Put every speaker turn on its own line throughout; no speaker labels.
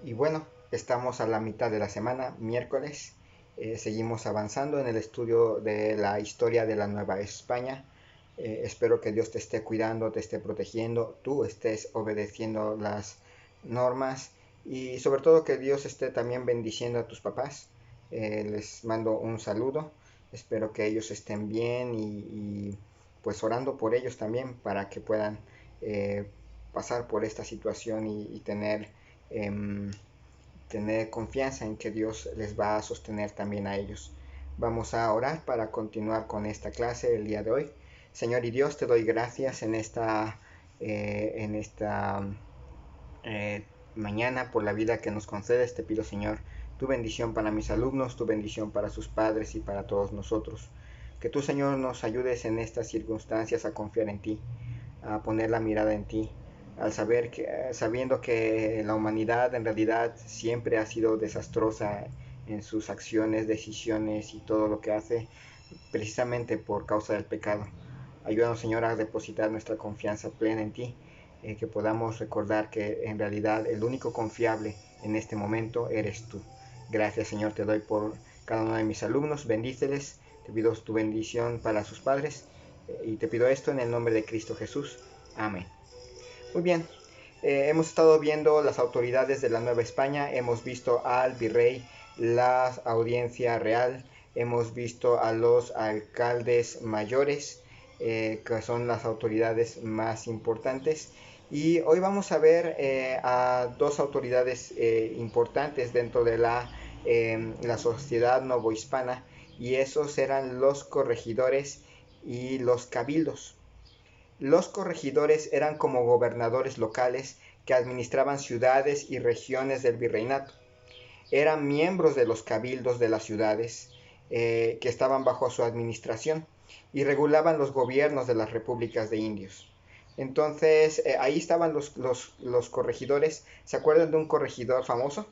Y bueno, estamos a la mitad de la semana, miércoles. Seguimos avanzando en el estudio de la historia de la Nueva España. Espero que Dios te esté cuidando, te esté protegiendo, tú estés obedeciendo las normas y sobre todo que Dios esté también bendiciendo a tus papás. Les mando un saludo. Espero que ellos estén bien y pues orando por ellos también para que puedan eh, pasar por esta situación y tener confianza en que Dios les va a sostener también a ellos. Vamos a orar para continuar con esta clase el día de hoy. Señor y Dios, te doy gracias en esta mañana por la vida que nos concedes. Te pido, Señor, tu bendición para mis alumnos, tu bendición para sus padres y para todos nosotros. Que tú, Señor, nos ayudes en estas circunstancias a confiar en ti, a poner la mirada en ti, sabiendo que la humanidad en realidad siempre ha sido desastrosa en sus acciones, decisiones y todo lo que hace, precisamente por causa del pecado. Ayúdanos, Señor, a depositar nuestra confianza plena en ti, que podamos recordar que en realidad el único confiable en este momento eres tú. Gracias, Señor, te doy por cada uno de mis alumnos, bendíceles, te pido tu bendición para sus padres, y te pido esto en el nombre de Cristo Jesús. Amén. Muy bien, hemos estado viendo las autoridades de la Nueva España, hemos visto al virrey, la audiencia real, hemos visto a los alcaldes mayores, que son las autoridades más importantes. Y hoy vamos a ver a dos autoridades importantes dentro de la sociedad novohispana, y esos eran los corregidores y los cabildos. Los corregidores eran como gobernadores locales que administraban ciudades y regiones del virreinato. Eran miembros de los cabildos de las ciudades que estaban bajo su administración y regulaban los gobiernos de las repúblicas de indios. Entonces, ahí estaban los corregidores. ¿Se acuerdan de un corregidor famoso?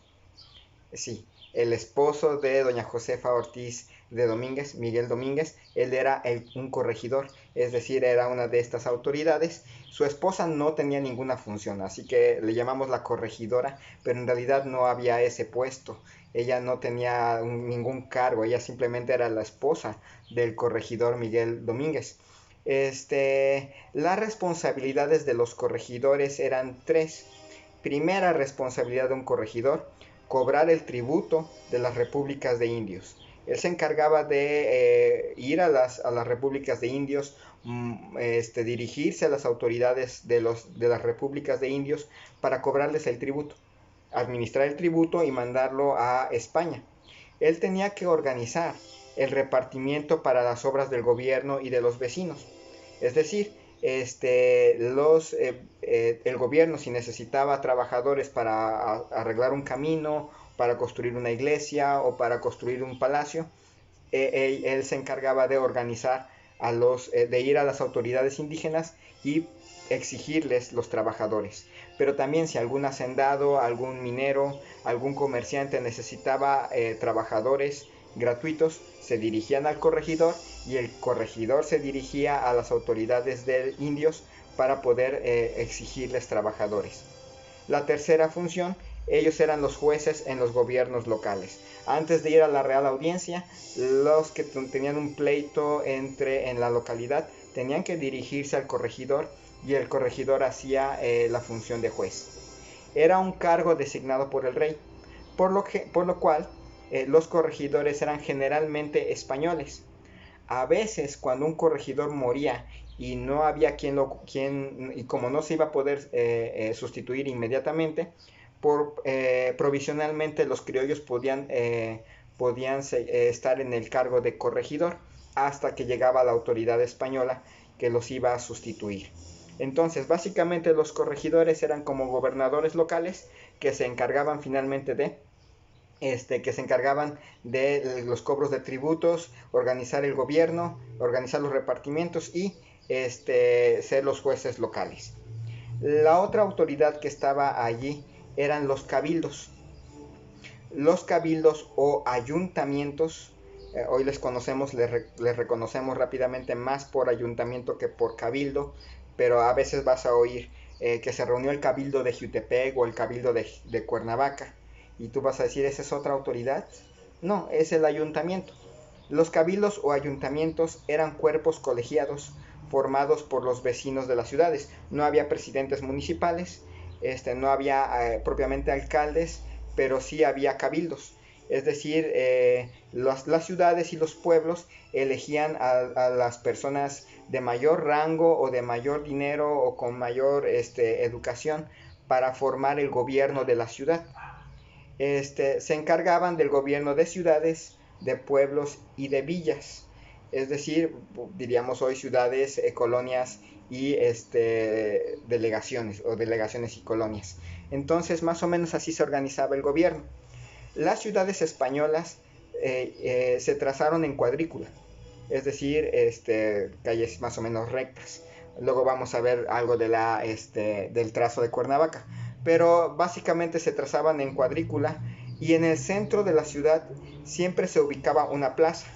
Sí, el esposo de doña Josefa Ortiz de Domínguez, Miguel Domínguez, él era un corregidor, es decir, era una de estas autoridades. Su esposa no tenía ninguna función, así que le llamamos la corregidora, pero en realidad no había ese puesto. Ella no tenía ningún cargo, ella simplemente era la esposa del corregidor Miguel Domínguez. Las responsabilidades de los corregidores eran tres. Primera responsabilidad de un corregidor: cobrar el tributo de las repúblicas de indios. Él se encargaba de ir a las repúblicas de indios, dirigirse a las autoridades de las repúblicas de indios para cobrarles el tributo, administrar el tributo y mandarlo a España. Él tenía que organizar el repartimiento para las obras del gobierno y de los vecinos. Es decir, el gobierno, si necesitaba trabajadores para arreglar un camino, para construir una iglesia o para construir un palacio, él se encargaba de organizar de ir a las autoridades indígenas y exigirles los trabajadores. Pero también si algún hacendado, algún minero, algún comerciante necesitaba trabajadores gratuitos, se dirigían al corregidor y el corregidor se dirigía a las autoridades de indios para poder exigirles trabajadores. La tercera función: ellos eran los jueces en los gobiernos locales. Antes de ir a la Real Audiencia, los que tenían un pleito en la localidad tenían que dirigirse al corregidor y el corregidor hacía la función de juez. Era un cargo designado por el rey, por lo cual los corregidores eran generalmente españoles. A veces, cuando un corregidor moría y no había y como no se iba a poder sustituir inmediatamente, provisionalmente los criollos podían estar en el cargo de corregidor hasta que llegaba la autoridad española que los iba a sustituir. Entonces, básicamente los corregidores eran como gobernadores locales que se encargaban finalmente de los cobros de tributos, organizar el gobierno, organizar los repartimientos y ser los jueces locales. La otra autoridad que estaba allí eran los cabildos. Los cabildos o ayuntamientos, hoy les reconocemos rápidamente más por ayuntamiento que por cabildo, pero a veces vas a oír que se reunió el cabildo de Jutepec o el cabildo de Cuernavaca. Y tú vas a decir, ¿esa es otra autoridad? No, es el ayuntamiento. Los cabildos o ayuntamientos eran cuerpos colegiados formados por los vecinos de las ciudades. No había presidentes municipales, no había propiamente alcaldes, pero sí había cabildos. Es decir, las ciudades y los pueblos elegían a las personas de mayor rango o de mayor dinero o con mayor educación para formar el gobierno de la ciudad. Se encargaban del gobierno de ciudades, de pueblos y de villas. Es decir, diríamos hoy ciudades, colonias y delegaciones o delegaciones y colonias. Entonces, más o menos así se organizaba el gobierno. Las ciudades españolas se trazaron en cuadrícula, es decir, calles más o menos rectas. Luego vamos a ver algo de del trazo de Cuernavaca, pero básicamente se trazaban en cuadrícula y en el centro de la ciudad siempre se ubicaba una plaza.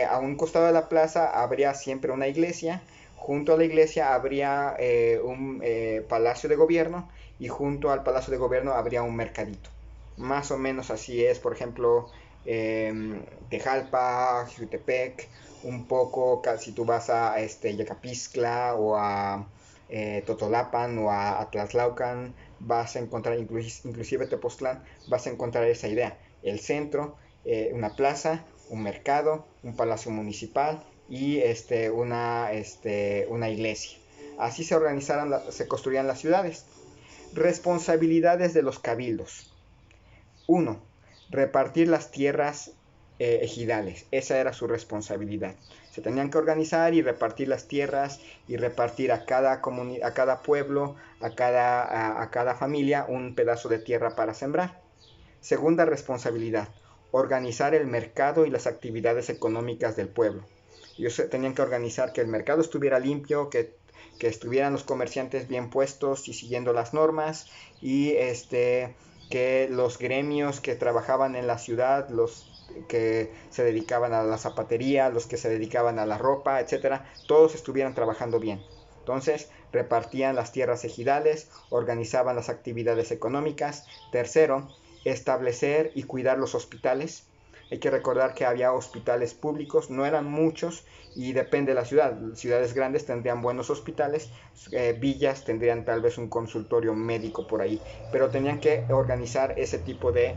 A un costado de la plaza habría siempre una iglesia, junto a la iglesia habría un palacio de gobierno y junto al palacio de gobierno habría un mercadito. Más o menos así es, por ejemplo, Tejalpa, Jutepec, un poco, si tú vas a Yecapixtla o a Totolapan o a Atlatlaucan, vas a encontrar, inclusive Tepoztlán, vas a encontrar esa idea. El centro, una plaza, un mercado, un palacio municipal y una iglesia. Así se construían las ciudades. Responsabilidades de los cabildos. 1. Repartir las tierras ejidales. Esa era su responsabilidad. Se tenían que organizar y repartir las tierras y repartir a cada pueblo, a cada familia un pedazo de tierra para sembrar. Segunda responsabilidad, organizar el mercado y las actividades económicas del pueblo. Ellos tenían que organizar que el mercado estuviera limpio, que estuvieran los comerciantes bien puestos y siguiendo las normas y que los gremios que trabajaban en la ciudad, los que se dedicaban a la zapatería, los que se dedicaban a la ropa, etcétera, todos estuvieran trabajando bien. Entonces, repartían las tierras ejidales, organizaban las actividades económicas. Tercero, establecer y cuidar los hospitales. Hay que recordar que había hospitales públicos, no eran muchos y depende de la ciudad. Ciudades grandes tendrían buenos hospitales, villas tendrían tal vez un consultorio médico por ahí, pero tenían que organizar ese tipo de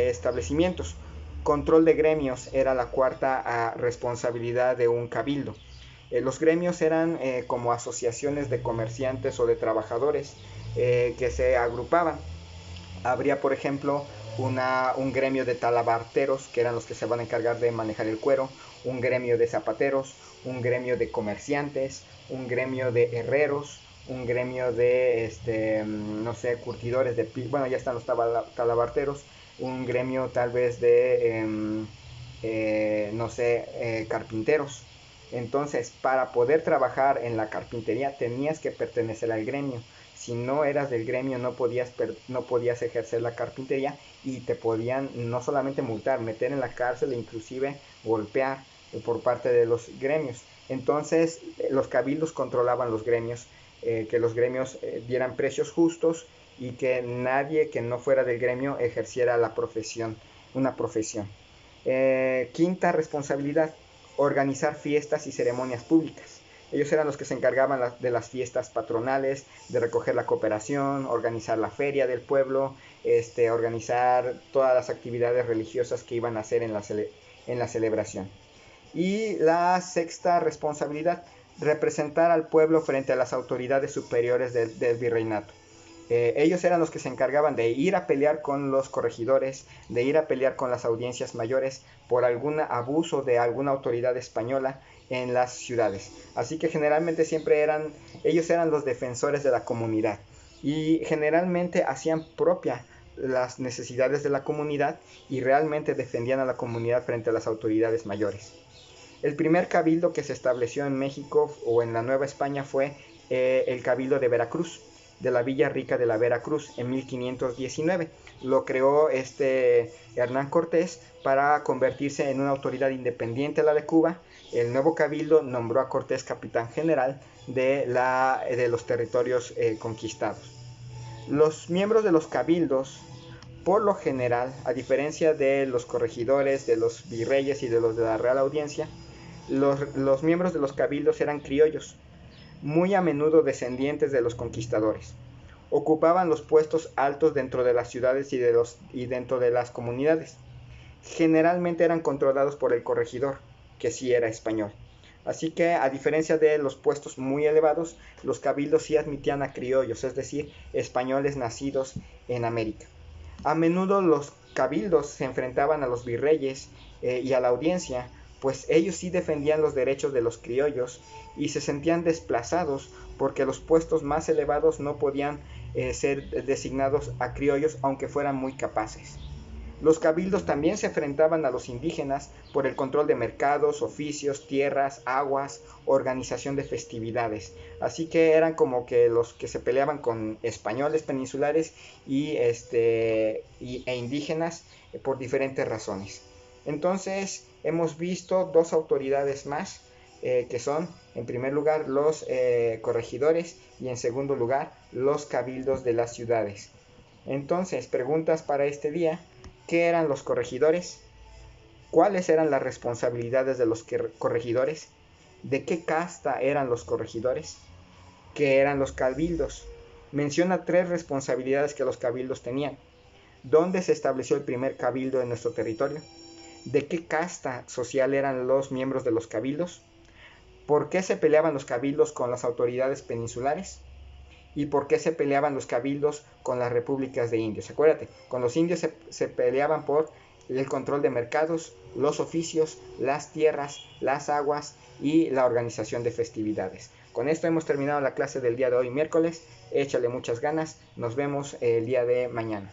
establecimientos. Control de gremios era la cuarta responsabilidad de un cabildo. Los gremios eran como asociaciones de comerciantes o de trabajadores que se agrupaban. Habría, por ejemplo, un gremio de talabarteros, que eran los que se van a encargar de manejar el cuero, un gremio de zapateros, un gremio de comerciantes, un gremio de herreros, un gremio de, curtidores de piel, bueno, ya están los talabarteros, un gremio tal vez de, carpinteros. Entonces, para poder trabajar en la carpintería tenías que pertenecer al gremio. Si no eras del gremio no podías ejercer la carpintería y te podían no solamente multar, meter en la cárcel e inclusive golpear por parte de los gremios. Entonces los cabildos controlaban los gremios, que los gremios dieran precios justos y que nadie que no fuera del gremio ejerciera una profesión. Quinta responsabilidad, organizar fiestas y ceremonias públicas. Ellos eran los que se encargaban de las fiestas patronales, de recoger la cooperación, organizar la feria del pueblo, organizar todas las actividades religiosas que iban a hacer en la celebración. Y la sexta responsabilidad, representar al pueblo frente a las autoridades superiores del virreinato. Ellos eran los que se encargaban de ir a pelear con los corregidores, de ir a pelear con las audiencias mayores por algún abuso de alguna autoridad española en las ciudades. Así que generalmente ellos eran los defensores de la comunidad y generalmente hacían propia las necesidades de la comunidad y realmente defendían a la comunidad frente a las autoridades mayores. El primer cabildo que se estableció en México o en la Nueva España fue el Cabildo de Veracruz, de la Villa Rica de la Veracruz, en 1519. Lo creó Hernán Cortés para convertirse en una autoridad independiente a la de Cuba. El nuevo cabildo nombró a Cortés capitán general de los territorios conquistados. Los miembros de los cabildos Por lo general, a diferencia de los corregidores, de los virreyes y de los de la Real Audiencia, los miembros de los cabildos eran criollos, muy a menudo descendientes de los conquistadores. Ocupaban los puestos altos dentro de las ciudades y dentro de las comunidades. Generalmente eran controlados por el corregidor, que sí era español. Así que, a diferencia de los puestos muy elevados, los cabildos sí admitían a criollos, es decir, españoles nacidos en América. A menudo los cabildos se enfrentaban a los virreyes y a la audiencia, pues ellos sí defendían los derechos de los criollos y se sentían desplazados porque los puestos más elevados no podían ser designados a criollos aunque fueran muy capaces. Los cabildos también se enfrentaban a los indígenas por el control de mercados, oficios, tierras, aguas, organización de festividades. Así que eran como que los que se peleaban con españoles peninsulares e indígenas por diferentes razones. Entonces hemos visto dos autoridades más que son en primer lugar los corregidores y en segundo lugar los cabildos de las ciudades. Entonces, preguntas para este día. ¿Qué eran los corregidores? ¿Cuáles eran las responsabilidades de los corregidores? ¿De qué casta eran los corregidores? ¿Qué eran los cabildos? Menciona 3 responsabilidades que los cabildos tenían. ¿Dónde se estableció el primer cabildo en nuestro territorio? ¿De qué casta social eran los miembros de los cabildos? ¿Por qué se peleaban los cabildos con las autoridades peninsulares? ¿Y por qué se peleaban los cabildos con las repúblicas de indios? Acuérdate, con los indios se peleaban por el control de mercados, los oficios, las tierras, las aguas y la organización de festividades. Con esto hemos terminado la clase del día de hoy, miércoles. Échale muchas ganas. Nos vemos el día de mañana.